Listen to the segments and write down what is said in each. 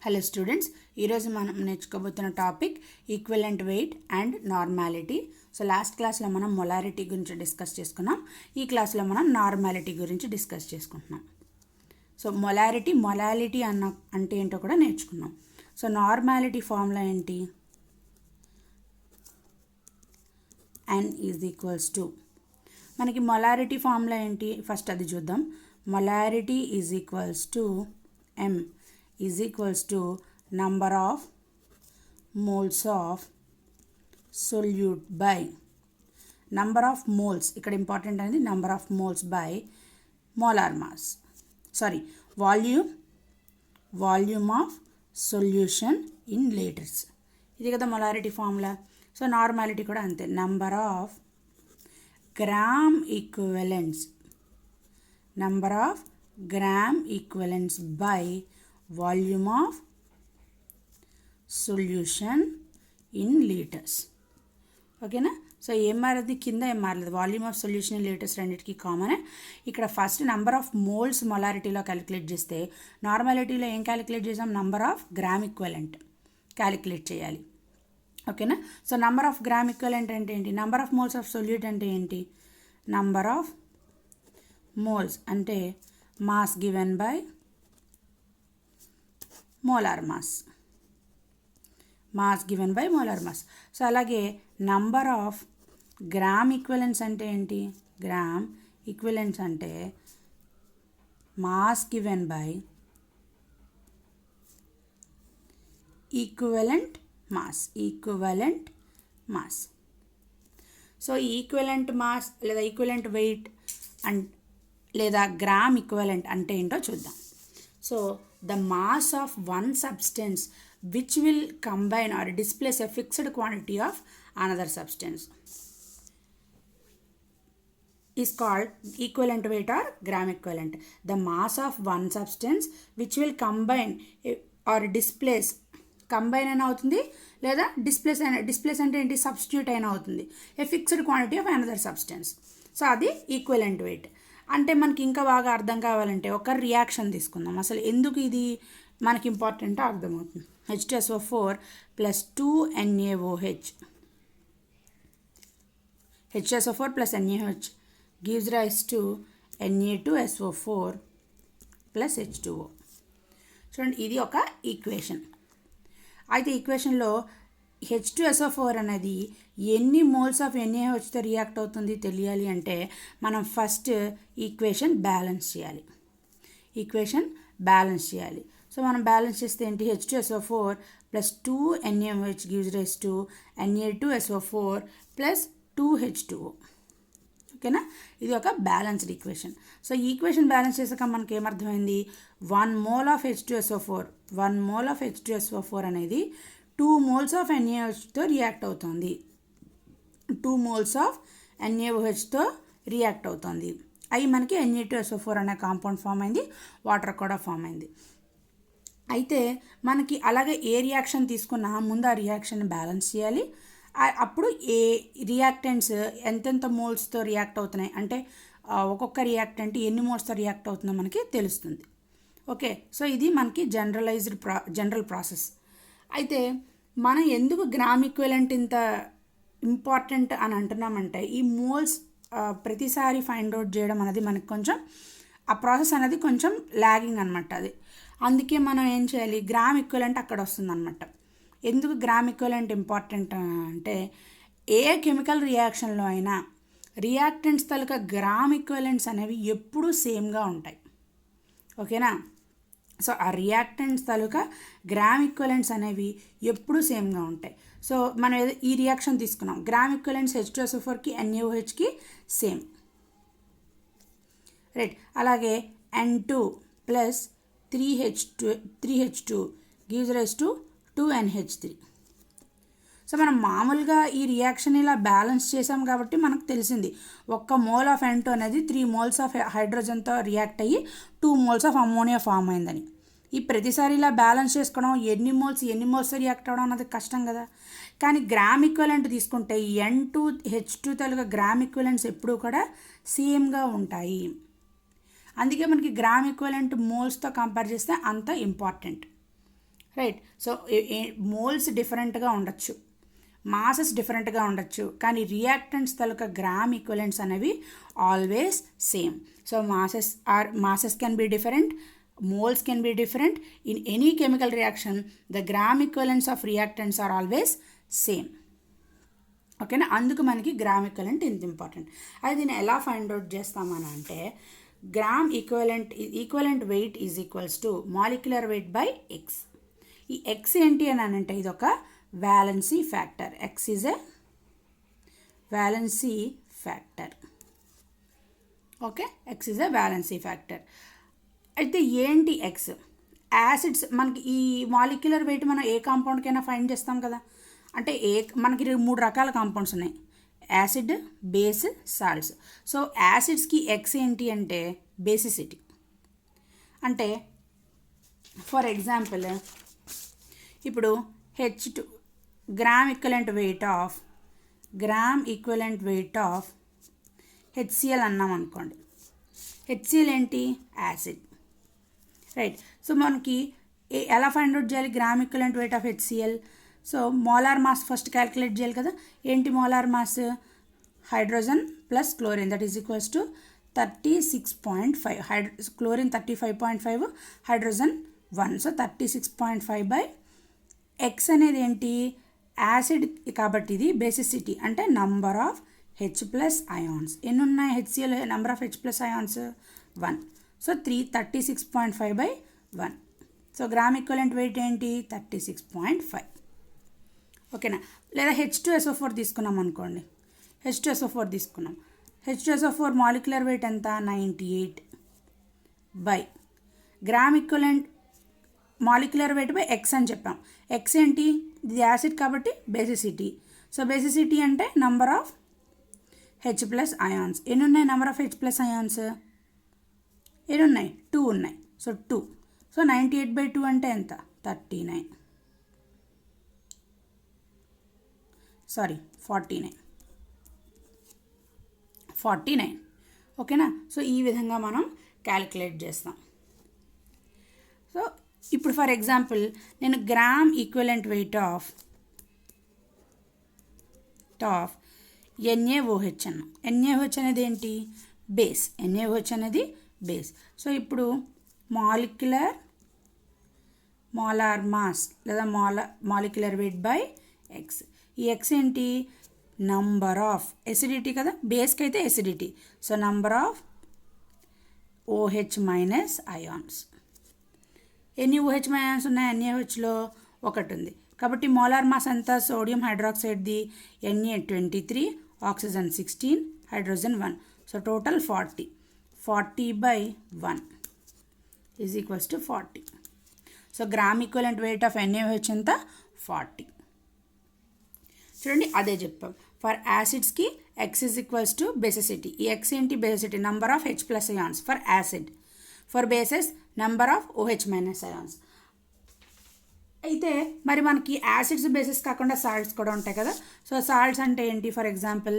Hello students, ఈరోజు మనం నేర్చుకోబోతున్న topic equivalent weight and normality. So last క్లాస్లో మనం మొలారిటీ గురించి డిస్కస్ చేసుకున్నాం. ఈ క్లాస్లో మనం నార్మాలిటీ గురించి డిస్కస్ చేసుకుంటున్నాం. సో మొలాలిటీ అంటే ఏంటో కూడా నేర్చుకున్నాం. సో నార్మాలిటీ ఫార్ములా ఏంటి? n ఈజ్ ఈక్వల్స్ టు, మనకి మొలారిటీ ఫార్ములా ఏంటి ఫస్ట్ అది చూద్దాం. Molarity is equals to m is equals to number of moles of solute by number of moles. ఇక్కడ ఇంపార్టెంట్ అనేది number of moles by molar mass, volume of solution in liters. ఇది కదా molarity formula. So normality కూడా అంతే, number of gram equivalents by volume of solution in liters. ఓకేనా? So ఏం మారది, కింద ఏం మారలేదు, volume of solution in litres రెండింటికి కామనే. ఇక్కడ ఫస్ట్ నెంబర్ ఆఫ్ మోల్స్ మొలారిటీలో క్యాలిక్యులేట్ చేస్తే, నార్మాలిటీలో ఏం క్యాలిక్యులేట్ చేసాం, number of gram equivalent calculate చేయాలి. ఓకేనా? So number of gram equivalent అంటే ఏంటి, number of moles of solute అంటే ఏంటి, నెంబర్ ఆఫ్ మోల్స్ అంటే mass given by molar mass given by molar mass. So అలాగే నంబర్ ఆఫ్ గ్రామ్ ఈక్వలెంట్స్ అంటే ఏంటి, గ్రామ్ ఈక్వలెంట్స్ అంటే mass given by equivalent mass. So equivalent mass లేదా equivalent wait and లేదా gram equivalent అంటే ఏంటో చూద్దాం. So the mass of one substance which will combine or displace a fixed quantity of another substance is called equivalent weight or gram equivalent. The mass of one substance which will combine or displace, combine అయినా అవుతుంది లేదా displays అంటే ఏంటి, substitute అయినా అవుతుంది, ఏ fixed quantity of another substance. So అది equivalent weight. అంటే మనకి ఇంకా బాగా అర్థం కావాలంటే ఒక రియాక్షన్ తీసుకుందాం. అసలు ఎందుకు ఇది మనకి ఇంపార్టెంటో అర్థమవుతుంది. H2SO4 + 2NaOH, H2SO4 + NaOH gives rise to Na2SO4 + H2O. చూడండి, ఇది ఒక ఈక్వేషన్. అయితే ఈక్వేషన్లో H2SO4 అనేది ఎన్ని మోల్స్ ఆఫ్ NaOHతో రియాక్ట్ అవుతుంది తెలియాలి అంటే మనం ఫస్ట్ ఈక్వేషన్ బ్యాలెన్స్ చేయాలి. సో మనం బ్యాలెన్స్ చేస్తే ఏంటి, H2SO4 + 2NaOH gives rise to Na2SO4 + 2H2O. ఓకేనా? ఇది ఒక బ్యాలెన్స్డ్ ఈక్వేషన్. సో ఈ ఈక్వేషన్ బ్యాలెన్స్ చేసాక మనకి ఏమర్థమైంది, 1 mole ఆఫ్ H2SO4 అనేది 2 moles ఆఫ్ NaOHతో రియాక్ట్ అవుతుంది. 2 moles ఆఫ్ NaOHతో రియాక్ట్ అవుతుంది. అవి మనకి Na2SO4 అనే కాంపౌండ్ ఫామ్ అయింది, వాటర్ కూడా ఫామ్ అయింది. అయితే మనకి అలాగే ఏ రియాక్షన్ తీసుకున్నా ముందు ఆ రియాక్షన్ బ్యాలెన్స్ చేయాలి. అప్పుడు ఏ రియాక్టెంట్స్ ఎంతెంత మోల్స్తో రియాక్ట్ అవుతున్నాయి అంటే ఒక్కొక్క రియాక్టెంట్ ఎన్ని మోల్స్తో రియాక్ట్ అవుతుందో మనకి తెలుస్తుంది. ఓకే, సో ఇది మనకి జనరల్ ప్రాసెస్. అయితే మనం ఎందుకు గ్రామ్ ఈక్వలెంట్ ఇంత ఇంపార్టెంట్ అని అంటున్నామంటే, ఈ మోల్స్ ప్రతిసారి ఫైండ్ అవుట్ చేయడం అనేది మనకి కొంచెం ఆ ప్రాసెస్ అనేది కొంచెం లాగింగ్ అనమాట. అది అందుకే మనం ఏం చేయాలి, గ్రామ్ ఈక్వలెంట్ అక్కడ వస్తుంది అనమాట. ఎందుకు గ్రామ్ ఈక్వలెంట్ ఇంపార్టెంట్ అంటే, ఏ కెమికల్ రియాక్షన్లో అయినా రియాక్టెంట్స్ తాలూకా గ్రామ్ ఈక్వలెంట్స్ అనేవి ఎప్పుడూ సేమ్గా ఉంటాయి. ఓకేనా? సో ఆ రియాక్టెంట్స్ తాలూకా గ్రామ్ ఈక్వలెంట్స్ అనేవి ఎప్పుడూ సేమ్గా ఉంటాయి. సో మనం ఈ రియాక్షన్ తీసుకున్నాం, గ్రామ్ ఈక్వలెంట్స్ H2SO4కి NaOHకి సేమ్, రైట్. అలాగే N2 + 3H2 gives rise to 2NH3. So మనం మామూలుగా ఈ రియాక్షన్ ఇలా బ్యాలెన్స్ చేసాం కాబట్టి మనకు తెలిసింది, 1 mole ఆఫ్ N2 అనేది 3 moles ఆఫ్ హైడ్రోజన్తో రియాక్ట్ అయ్యి 2 moles ఆఫ్ అమోనియా ఫామ్ అయిందని. ఈ ప్రతిసారి ఇలా బ్యాలెన్స్ చేసుకోవడం, ఎన్ని మోల్స్తో రియాక్ట్ అవ్వడం అన్నది కష్టం కదా. కానీ గ్రామ్ ఈక్వలెంట్ తీసుకుంటే N2H2 తాలూకా గ్రామ్ ఈక్వలెంట్స్ ఎప్పుడూ కూడా సేమ్గా ఉంటాయి. అందుకే మనకి గ్రామ్ ఈక్వలెంట్ మోల్స్తో కంపేర్ చేస్తే అంత ఇంపార్టెంట్. రైట్. సో మోల్స్ డిఫరెంట్గా ఉండొచ్చు, మాసెస్ డిఫరెంట్గా ఉండొచ్చు, కానీ రియాక్టెంట్స్ తాలూకా గ్రామ్ ఈక్వలెంట్స్ అనేవి always same. So masses can be different, moles can be different. In any chemical reaction, the gram equivalents of reactants are always same. ఓకేనా, అందుకు మనకి gram equivalent ఇంత ఇంపార్టెంట్. అది దీన్ని ఎలా ఫైండ్ అవుట్ చేస్తామని అంటే, gram equivalent weight is equals to molecular weight by X. ఈ ఎక్స్ ఏంటి అని అంటే ఇది ఒక valency factor. X is a valency factor. Okay, X is a valency factor. అయితే ఏంటి ఎక్స్? యాసిడ్స్ మనకి ఈ మాలిక్యులర్ వెయిట్ మనం ఏ కాంపౌండ్కైనా ఫైండ్ చేస్తాం కదా. అంటే మనకి 3 రకాల కాంపౌండ్స్ ఉన్నాయి, యాసిడ్, బేస్, సాల్ట్స్. సో యాసిడ్స్కి ఎక్స్ ఏంటి అంటే బేసిసిటీ. అంటే ఫర్ ఎగ్జాంపుల్ ఇప్పుడు H2 gram equivalent weight of HCl అన్నాం అనుకోండి. HCl ఏంటి? యాసిడ్. రైట్. సో మనకి ఎలా ఫైండ్ అవుట్ చేయాలి gram equivalent weight of HCl? So molar mass first calculate చేయాలి కదా. ఏంటి molar mass? Hydrogen plus chlorine, that is equals to 36.5. Chlorine 35.5, hydrogen 1. So 36.5 by X అనేది ఏంటి? యాసిడ్ కాబట్టి ఇది బేసిసిటీ, అంటే number of H plus ions. ఎన్ని ఉన్నాయి HCl? Number of H plus ions 1. So 36.5 by 1. So gram equivalent wait ఏంటి? 36.5. ఓకేనా. లేదా H2SO4 తీసుకున్నాం అనుకోండి. H2SO4 మాలిక్యులర్ వెయిట్ ఎంత? 98 by gram equivalent molecular weight by X అని చెప్పాం. ఎక్స్ ఏంటి? ఇది యాసిడ్ కాబట్టి బేసిసిటీ. సో బేసిసిటీ అంటే number of H plus ions. ఎన్ని ఉన్నాయి number of H plus ions? ఎన్ని ఉన్నాయి? 2 ఉన్నాయి. సో 2. సో 98 బై 2 అంటే ఎంత? 39. 49. ఓకేనా. సో ఈ విధంగా మనం క్యాలిక్యులేట్ చేస్తాం. సో ఇప్పుడు ఫర్ ఎగ్జాంపుల్ నేను gram equivalent weight of NaOH అన్న. NaOH అనేది ఏంటి? బేస్. NaOH అనేది బేస్. సో ఇప్పుడు మోలార్ మాస్ లేదా మాలిక్యులర్ వెయిట్ బై ఎక్స్. ఈ ఎక్స్ ఏంటి? నంబర్ ఆఫ్ ఎసిడిటీ కదా, బేస్కి అయితే acidity. So number of OH minus ions. ఎన్ని OH అయాన్స్ ఉన్నాయి NaOHలో? 1 ఉంది. కాబట్టి మోలార్ మాస్ ఎంత? సోడియం హైడ్రాక్సైడ్ది Na23, oxygen 16, hydrogen 1. So total 40 by 1 is equals to 40. So gram equivalent weight of NaOH ఎంత? 40. చూడండి, అదే చెప్పాం. ఫర్ యాసిడ్స్కి X is equals to basicity. ఈ ఎక్స్ ఏంటి? Basicity, number of H plus ions for acid. For bases number of OH minus ions. అయితే మరి మనకి యాసిడ్స్ బేసిస్ కాకుండా సాల్ట్స్ కూడా ఉంటాయి కదా. సో సాల్ట్స్ అంటే ఏంటి? For example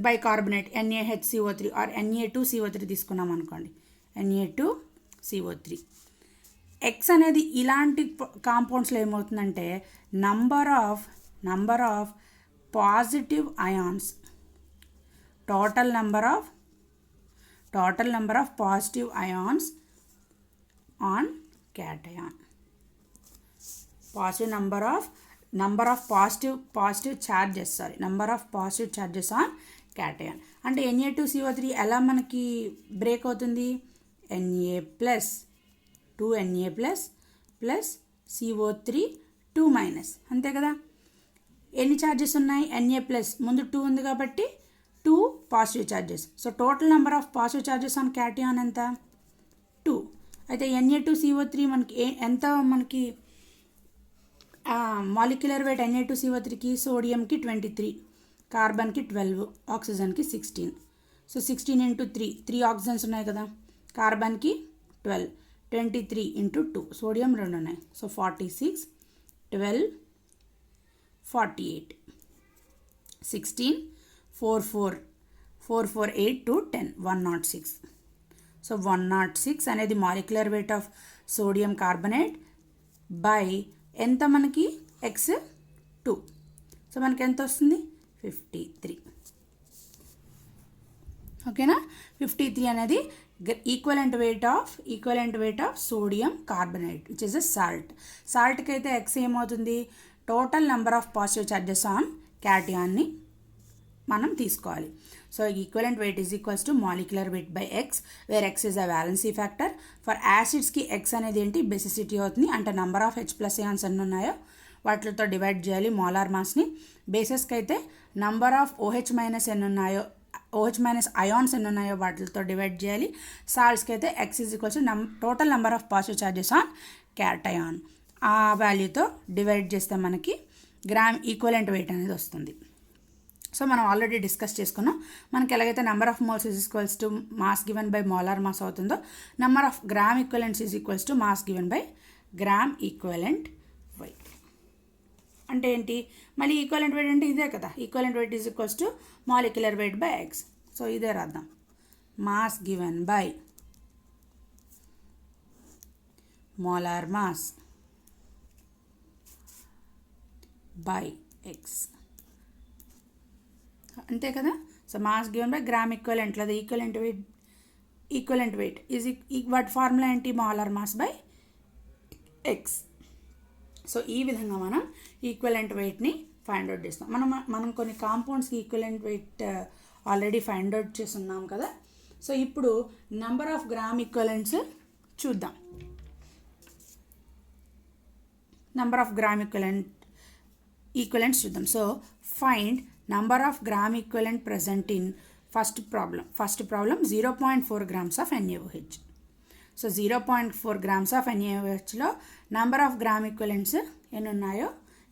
bicarbonate NaHCO3 are Na2CO3 తీసుకున్నాం అనుకోండి. Na2CO3. ఎక్స్ అనేది ఇలాంటి కాంపౌండ్స్లో ఏమవుతుందంటే number of positive ions, total number of positive ions on cation. Positive number of positive charges on cation. అంటే Na2CO3 ఎలా మనకి బ్రేక్ అవుతుంది? Na plus 2Na plus CO3 2 minus, అంతే కదా. ఎన్ని ఛార్జెస్ ఉన్నాయి? Na ప్లస్ ముందు 2 ఉంది కాబట్టి 2 positive charges. So total number of positive charges on cation ఎంత? 2. అయితే Na2CO3 మనకి ఎంత? మనకి మాలిక్యులర్ వెయిట్ Na2CO3కి సోడియంకి 23, కార్బన్కి 12, ఆక్సిజన్కి 16. సో 16 ఇంటూ 3 ఆక్సిజన్స్ ఉన్నాయి కదా, కార్బన్కి 12, 23 ఇంటూ 2, సోడియం 2 ఉన్నాయి. So 46, 12, 48, 16, 4, 8 to 10, 106. సో 106 అనేది molecular weight of sodium carbonate. By ఎంత మనకి ఎక్స్ 2. సో మనకి ఎంత వస్తుంది 53. ఓకేనా. 53 అనేది equivalent weight of sodium carbonate which is a సాల్ట్కి అయితే ఎక్స్ ఏమవుతుంది, total number of positive charges on క్యాటియాన్ని మనం తీసుకోవాలి. So equivalent weight is equals to molecular weight by X, where X is a valency factor. For యాసిడ్స్కి X అనేది ఏంటి, basicity అవుతుంది, అంటే నెంబర్ ఆఫ్ H+ అయాన్స్ ఎన్ని ఉన్నాయో వాటితో డివైడ్ చేయాలి మోలార్ మాస్ని. బేసెస్కి అయితే నంబర్ ఆఫ్ OH- ఎన్ని ఉన్నాయో, OH- అయాన్స్ ఎన్ని ఉన్నాయో వాటితో డివైడ్ చేయాలి. సాల్ట్స్కి అయితే X is equals to total number of positive charges on cation. ఆ వాల్యూతో డివైడ్ చేస్తే మనకి గ్రామ్ ఈక్వలెంట్ వెయిట్ అనేది వస్తుంది. సో మనం ఆల్రెడీ డిస్కస్ చేసుకున్నాం. మనకి ఎలాగైతే number of moles is equals to mass given by molar mass అవుతుందో, number of gram equivalents is equals to mass given by gram equivalent weight. అంటే ఏంటి, మళ్ళీ ఈక్వలెంట్ వెయిట్ అంటే ఇదే కదా, equivalent weight is equals to molecular weight by x. So ఇదే రాద్దాం, mass given by molar mass by x, అంతే కదా. So mass given by gram equivalent లేదా ఈక్వలెంట్ వెయిట్ ఈజ్ వాటి ఫార్ములా ఏంటి, molar mass by x. So ఈ విధంగా మనం ఈక్వలెంట్ వెయిట్ని ఫైండ్ అవుట్ చేస్తాం. మనం కొన్ని కాంపౌండ్స్కి equivalent weight already find out చేస్తున్నాం కదా. సో ఇప్పుడు నెంబర్ ఆఫ్ గ్రామ్ ఈక్వలెంట్స్ చూద్దాం. నెంబర్ ఆఫ్ గ్రామ్ ఈక్వలెంట్స్ చూద్దాం. So find number of gram equivalent present in first problem 0.4 grams of NaOH. So 0.4 grams of NaOHలో నెంబర్ ఆఫ్ గ్రామ్ ఈక్వలెంట్స్ ఎన్ని ఉన్నాయో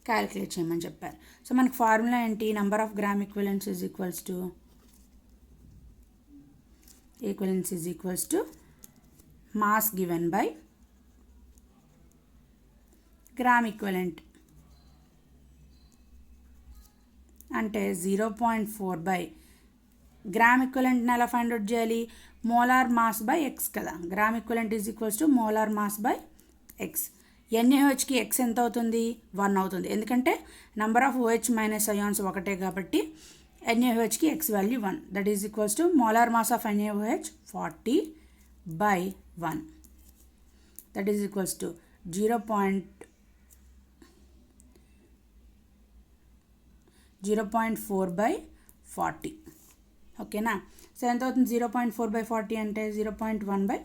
calculate చేయమని చెప్పారు. సో మనకి formula ఏంటి, number of gram equivalents is equals to mass given by gram equivalent, అంటే 0.4 by gram ఈక్వలెంట్ని ఎలా ఫైండ్ అవుట్ చేయాలి, మోలార్ మాస్ బై ఎక్స్ కదా. Gram equivalent is equals to molar mass by x. NaOHకి x ఎంత అవుతుంది, 1 అవుతుంది, ఎందుకంటే నెంబర్ ఆఫ్ OH- అయాన్స్ ఒకటే కాబట్టి NaOHకి x value 1. That is equals to molar mass of NaOH 40 by 1. That is equals to 0.4 by 40. ఓకేనా. సో ఎంత అవుతుంది, 0.4 బై 40 అంటే 0.1 by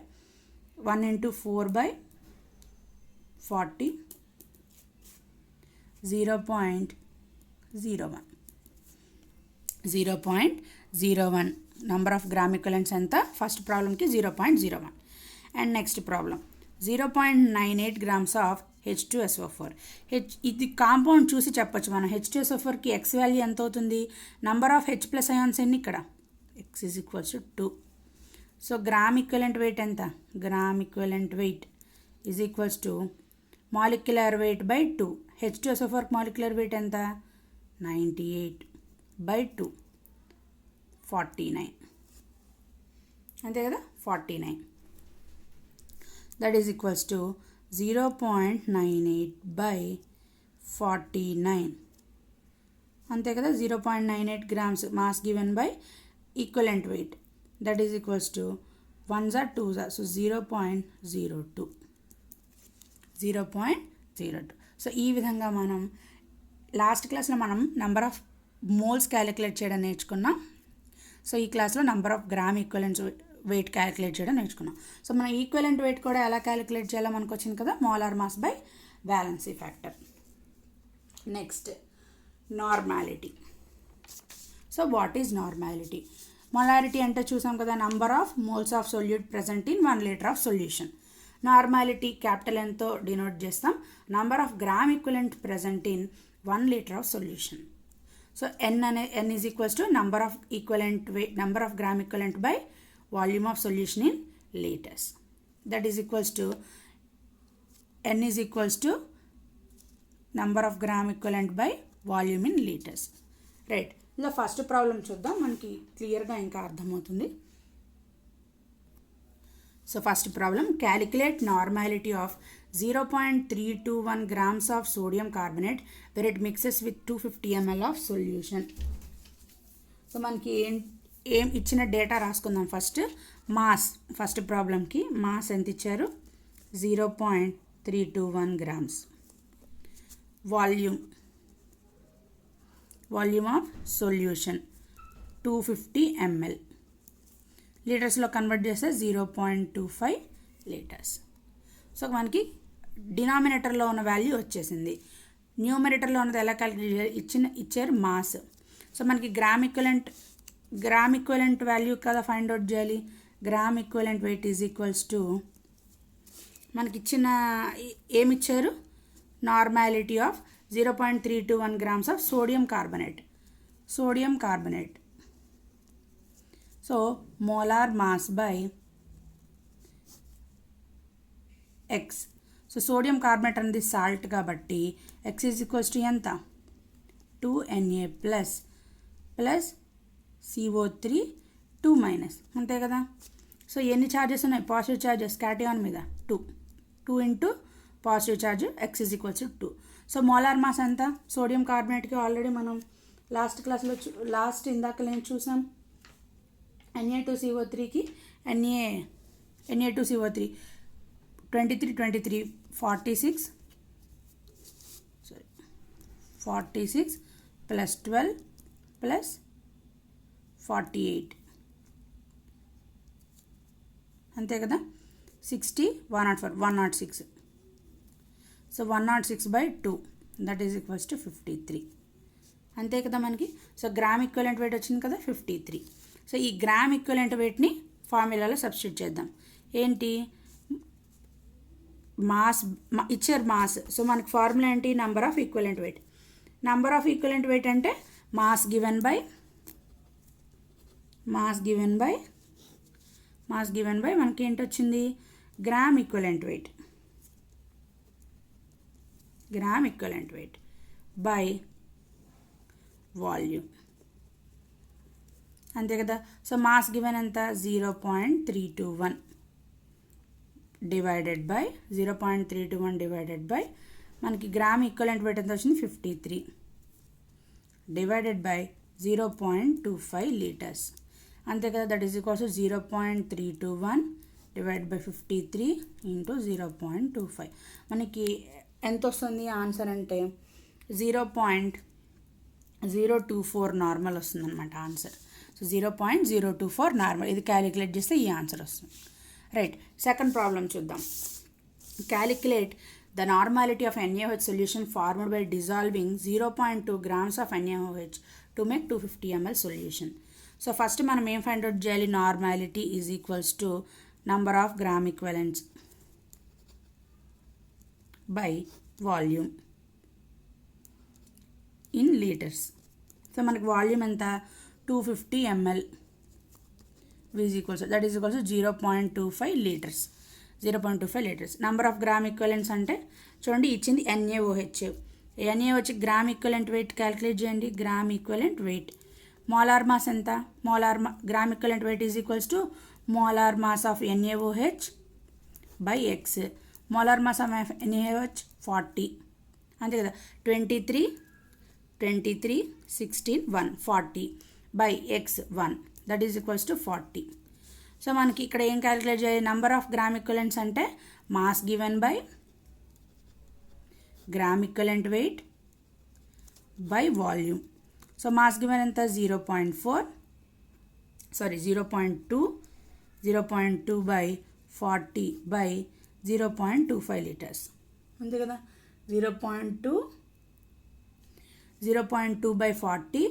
1 into 4 by 40, 0.01. Number of gram equivalents ఎంత, ఫస్ట్ ప్రాబ్లమ్కి 0.01. And next problem 0.98 grams of H2SO4. ఇది compound చూసి చెప్పొచ్చు మనం. H2SO4కి ఎక్స్ వాల్యూ ఎంత అవుతుంది, నంబర్ ఆఫ్ H+ అయాన్స్ ఎన్ని ఇక్కడ, x is equals to 2. So gram equivalent weight ఎంత, gram equivalent weight is equals to molecular weight by 2. H2SO4 molecular weight ఎంత, 98 బై 2, 49, అంతే కదా, 49. That is equals to 0.98 by 49, అంతే కదా. 0.98 grams mass given by equivalent weight, that is equals to 1s are 2s are, so 0.02. So ఈ విధంగా మనం last క్లాస్లో మనం నెంబర్ ఆఫ్ మోల్స్ క్యాలిక్యులేట్ చేయడం నేర్చుకున్నాం. సో ఈ క్లాస్లో number of gram equivalents weight calculate చేయడం నేర్చుకున్నాం. సో మన ఈక్వలెంట్ వెయిట్ కూడా ఎలా క్యాలిక్యులేట్ చేయాలో మనకు వచ్చింది కదా, molar mass by valency factor. Next normality. So what is normality, molarity అంటే చూసాం కదా, number of moles of solute present in 1 liter of solution. Normality capital ఎంతో డినోట్ చేస్తాం, number of gram equivalent present in 1 liter of solution. So n is equals to number of equivalent wait, number of gram equivalent by volume of solution in liters. That is equals to n is equals to number of gram equivalent by volume in liters. Right. ఇలా first problem చూద్దాం, మనకి క్లియర్గా ఇంకా అర్థమవుతుంది. So first problem, calculate normality of 0.321 grams of sodium carbonate where it mixes with 250 ml of solution. So మనకి ఏం ఇచ్చిన data రాసుకుందాం. మాస్ ఫస్ట్ ప్రాబ్లంకి మాస్ ఎంత ఇచ్చారు 0.321 grams. Volume of solution 250 ml. లీటర్స్లో కన్వర్ట్ చేస్తే 0.25 లీటర్స్. సో మనకి డినామినేటర్లో ఉన్న వాల్యూ వచ్చేసింది. న్యూమరేటర్లో ఉన్నది ఎలా క్యాలిక్యులేట్ ఇచ్చారు మాస్. సో మనకి గ్రామ్ ఈక్వలెంట్ వాల్యూ కదా ఫైండ్ అవుట్ చేయాలి. Gram equivalent weight is equals to మనకి ఇచ్చిన ఏమిచ్చారు నార్మాలిటీ ఆఫ్ 0.321 grams ఆఫ్ sodium carbonate. So molar mass by x. So sodium carbonate అనేది సాల్ట్ కాబట్టి ఎక్స్ ఈజ్ ఈక్వల్స్ టు ఎంత 2Na ప్లస్ CO3 2- అంతే కదా. సో ఎన్ని ఛార్జెస్ ఉన్నాయి పాజిటివ్ ఛార్జెస్ క్యాటయాన్ మీద 2 into positive charge X is equals to 2. So molar mass ఎంత sodium కార్బనేట్కి already మనం లాస్ట్ ఇందాక నేను చూసాం. Na2CO3కి Na2CO3 23 46 ప్లస్ 12 ప్లస్ 48 అంతే కదా 60 106. So 106/2 that is equals to 53 అంతే కదా మనకి. సో గ్రామ్ ఈక్వలెంట్ వెయిట్ వచ్చింది కదా 53. సో ఈ గ్రామ్ ఈక్వలెంట్ వెయిట్ని ఫార్ములాలో సబ్స్టిట్యూట్ చేద్దాం. ఏంటి మాస్ ఇచ్చారు మాస్. సో మనకి ఫార్ములా ఏంటి నంబర్ ఆఫ్ ఈక్వలెంట్ వెయిట్ అంటే మాస్ గివెన్ బై మనకి ఏంటి వచ్చింది gram equivalent weight by volume అంతే కదా. సో మాస్ గివెన్ ఎంత 0.321 డివైడెడ్ బై మనకి గ్రామ్ ఈక్వలెంట్ వెయిట్ ఎంత వచ్చింది 53 డివైడెడ్ బై 0.25 లీటర్స్ అంతే కదా. That is equals 0.321 divide by 53 into 0.25. మనకి ఎంత వస్తుంది ఆన్సర్ అంటే 0.024 నార్మల్ వస్తుంది అనమాట ఆన్సర్. So 0.024 normal. ఇది క్యాలిక్యులేట్ చేస్తే ఈ ఆన్సర్ వస్తుంది. రైట్, సెకండ్ ప్రాబ్లం చూద్దాం. Calculate the normality of NaOH solution formed by dissolving 0.2 grams of NaOH to make 250 ml solution. So first మనం ఏం ఫైండ్ అవుట్ చేయాలి normality is equals to number of gram equivalents by volume in litres. So మనకి volume ఎంత 250 ml is equals that is equals 0.25 litres. Number of gram equivalents అంటే చూడండి ఇచ్చింది NaOH gram equivalent weight calculate చేయండి. Gram equivalent weight molar mass ఎంత gram equivalent weight is equals to molar mass of NaOH by x. Molar mass of NaOH 40 అంతే కదా. 23 16 1 40 by X 1 that is equals to 40. So మనకి ఇక్కడ ఏం calculate చేయాలి number of gram equivalents అంటే mass given by gram equivalent weight by volume. So mass given ఎంత 0.2 by 40 by 0.25 litres అంతే కదా. 0.2 బై 40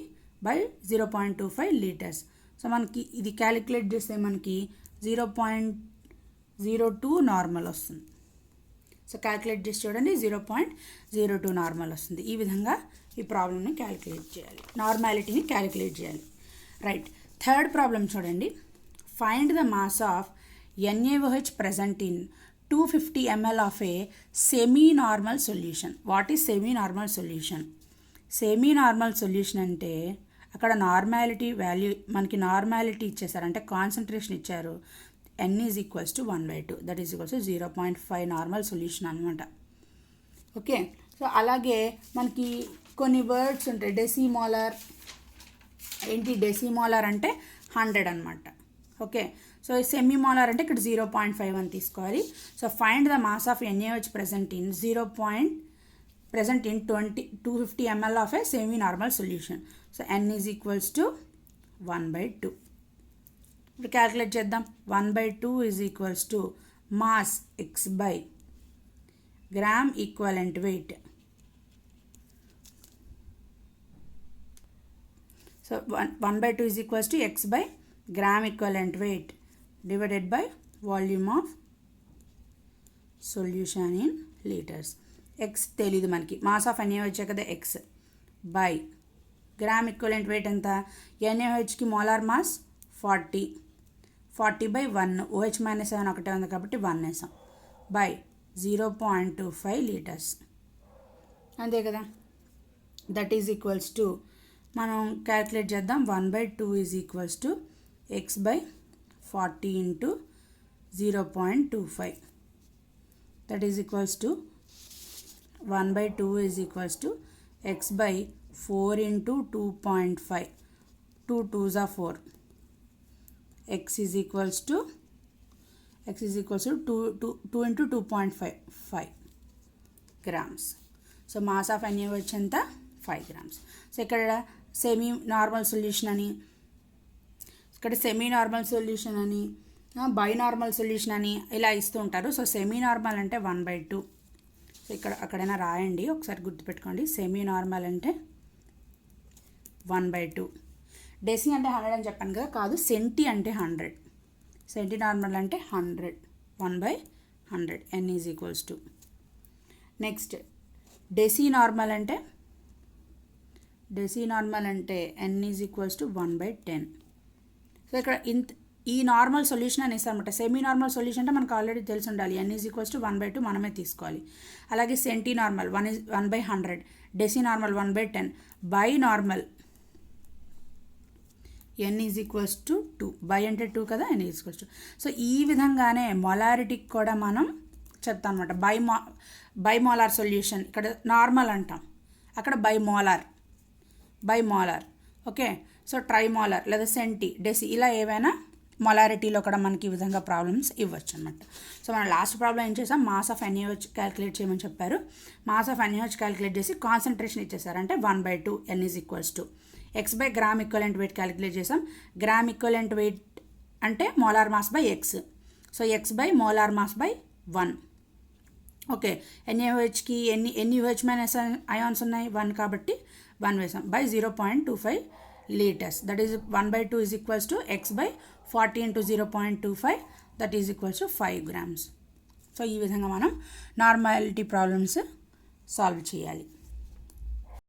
బై 0.25 లీటర్స్. సో మనకి ఇది క్యాలిక్యులేట్ చేస్తే మనకి 0.02 నార్మల్ వస్తుంది. సో క్యాలిక్యులేట్ చేసి చూడండి 0.02 నార్మల్ వస్తుంది. ఈ విధంగా ఈ ప్రాబ్లమ్ని క్యాలిక్యులేట్ చేయాలి, నార్మాలిటీని క్యాలిక్యులేట్ చేయాలి. రైట్, థర్డ్ ప్రాబ్లం చూడండి. Find the mass of NaOH present in 250 ml of a semi-normal solution. What is semi-normal solution? Semi-normal solution అంటే అక్కడ నార్మాలిటీ వాల్యూ మనకి నార్మాలిటీ ఇచ్చేసారు అంటే కాన్సన్ట్రేషన్ ఇచ్చారు. n is equals to 1/2 that is equals to 0.5 normal solution అనమాట. Okay, so అలాగే మనకి కొన్ని వర్డ్స్ ఉంటాయి. డెసిమోలార్ ఏంటి? డెసిమోలార్ అంటే 100 అనమాట. ఓకే, సో సెమీమోలార్ అంటే ఇక్కడ 0.5 అని తీసుకోవాలి. So find the mass of NaOH present in 250 ml of a semi normal solution. So n is equals to 1/2. ఇప్పుడు క్యాలిక్యులేట్ చేద్దాం. 1/2 is equals to mass x by gram equivalent weight. So 1/2 is equals to x by gram equivalent weight divided by volume of solution in liters. x తెలీదు మనకి, mass of NaOH కదా x, by gram equivalent weight ఎంత? NaOHకి molar mass 40 by 1, OH - 7 ఒకటే ఉంది కాబట్టి 1 వేసాం, by 0.25 litres. అంతే కదా. దట్ ఈజ్ ఈక్వల్స్ టు మనం క్యాల్కులేట్ చేద్దాం. 1/2 is equals to x by 40 into 0.25. That is equals to 1/2 is equals to x by 4 into 2.5. 2 2s are 4. X is equals to 2 into 2.5 grams. So mass of NaOH ఎంత? 5 grams. So ఇక్కడ semi normal solution అని, ఇక్కడ semi normal solution అని, బైనార్మల్ solution అని ఇలా ఇస్తూ ఉంటారు. So semi normal అంటే 1/2. సో ఇక్కడ అక్కడైనా రాయండి, ఒకసారి గుర్తుపెట్టుకోండి. సెమీ నార్మల్ అంటే 1/2. డెసి అంటే 100 అని చెప్పాను కదా, కాదు, సెంటీ అంటే 100. సెంటీ నార్మల్ అంటే 100, 1/100. n is equals to. Next deci normal అంటే n is equals to 1/10. So ఇక్కడ ఈ నార్మల్ సొల్యూషన్ అనేసి అనమాట. సెమీ నార్మల్ సొల్యూషన్ అంటే మనకు ఆల్రెడీ తెలిసి ఉండాలి, n ఈజ్ ఈక్వల్స్ టు 1/2 మనమే తీసుకోవాలి. అలాగే centi normal 1/100, deci normal 1/10, by normal n is equals to 2. By అంటే 2 కదా, n is equals to. So ఈ విధంగానే మొలారిటీకి కూడా మనం చెప్తాం అనమాట. బైమోలార్ సొల్యూషన్ ఇక్కడ నార్మల్ అంటాం, అక్కడ బైమోలార్. ఓకే, సో ట్రైమోలార్ లేదా సెంటీ, డెసి ఇలా ఏవైనా మొలారిటీలో కూడా మనకి ఈ విధంగా ప్రాబ్లమ్స్ ఇవ్వచ్చు అనమాట. సో మనం లాస్ట్ ప్రాబ్లం ఏం చేసాం? మాస్ ఆఫ్ NaOH క్యాలిక్యులేట్ చేయమని చెప్పారు. మాస్ ఆఫ్ NaOH క్యాలిక్యులేట్ చేసి కాన్సన్ట్రేషన్ ఇచ్చేసారు, అంటే 1/2 n is equals to x by gram equivalent weight calculate చేసాం. గ్రామ్ ఈక్వలెంట్ వెయిట్ అంటే molar mass by x. So x by molar mass by 1. Okay, NaOHకి ఎన్ని OH minus ions ఉన్నాయి? 1 కాబట్టి 1 వేసాం, by 0.25 liters. That is 1/2 is equals to x by 40 into 0.25, that is equals to 5 grams. So ఈ విధంగా మనం normality problems solve చేయాలి.